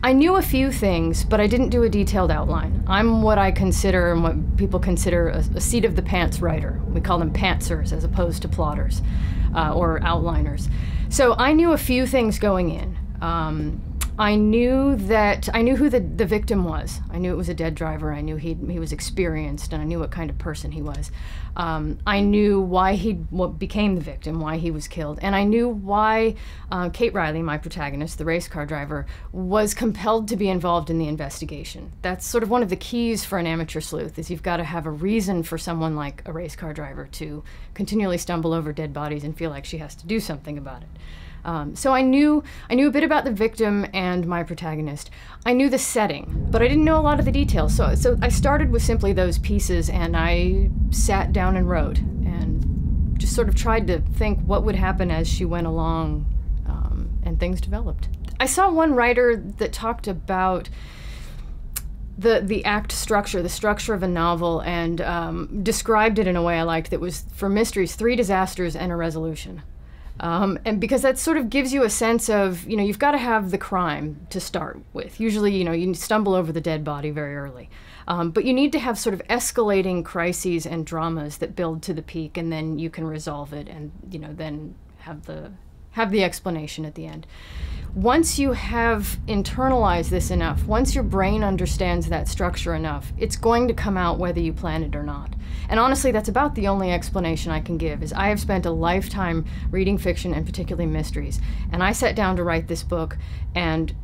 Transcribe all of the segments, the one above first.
I knew a few things, but I didn't do a detailed outline. I'm what I consider and what people consider a seat of the pants writer. We call them pantsers as opposed to plotters or outliners. So I knew a few things going in. I knew who the victim was. I knew it was a dead driver. I knew he was experienced, and I knew what kind of person he was. I knew why what became the victim, why he was killed, and I knew why Kate Riley, my protagonist, the race car driver, was compelled to be involved in the investigation. That's sort of one of the keys for an amateur sleuth, is you've got to have a reason for someone like a race car driver to continually stumble over dead bodies and feel like she has to do something about it. So I knew a bit about the victim and my protagonist. I knew the setting, but I didn't know a lot of the details. So I started with simply those pieces, and I sat down and wrote, and just sort of tried to think what would happen as she went along, and things developed. I saw one writer that talked about the act structure, the structure of a novel, and described it in a way I liked, that was, for mysteries, 3 disasters and a resolution. And because that sort of gives you a sense of, you've got to have the crime to start with. Usually, you stumble over the dead body very early. But you need to have sort of escalating crises and dramas that build to the peak, and then you can resolve it and, then have the explanation at the end. Once you have internalized this enough, once your brain understands that structure enough, it's going to come out whether you plan it or not. And honestly, that's about the only explanation I can give, is I have spent a lifetime reading fiction, and particularly mysteries. And I sat down to write this book and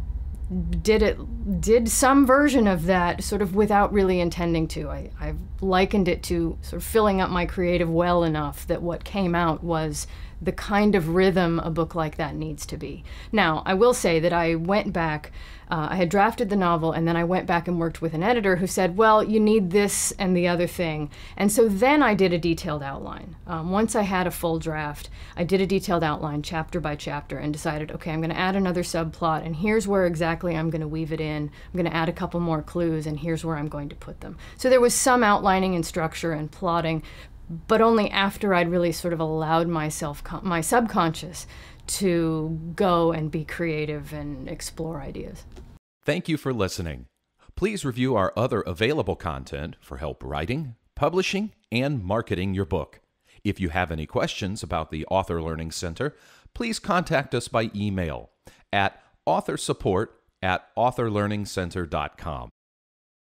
did some version of that sort of without really intending to. I've likened it to sort of filling up my creative well enough that what came out was the kind of rhythm a book like that needs to be. Now, I will say that I went back, I had drafted the novel, and then I went back and worked with an editor who said, well, you need this and the other thing. And so then I did a detailed outline. Once I had a full draft, I did a detailed outline chapter by chapter and decided, okay, I'm going to add another subplot, and here's where exactly I'm going to weave it in. I'm going to add a couple more clues, and here's where I'm going to put them. So there was some outlining and structure and plotting, but only after I'd really sort of allowed myself, my subconscious, to go and be creative and explore ideas. Thank you for listening. Please review our other available content for help writing, publishing, and marketing your book. If you have any questions about the Author Learning Center, please contact us by email at authorsupport@authorlearningcenter.com.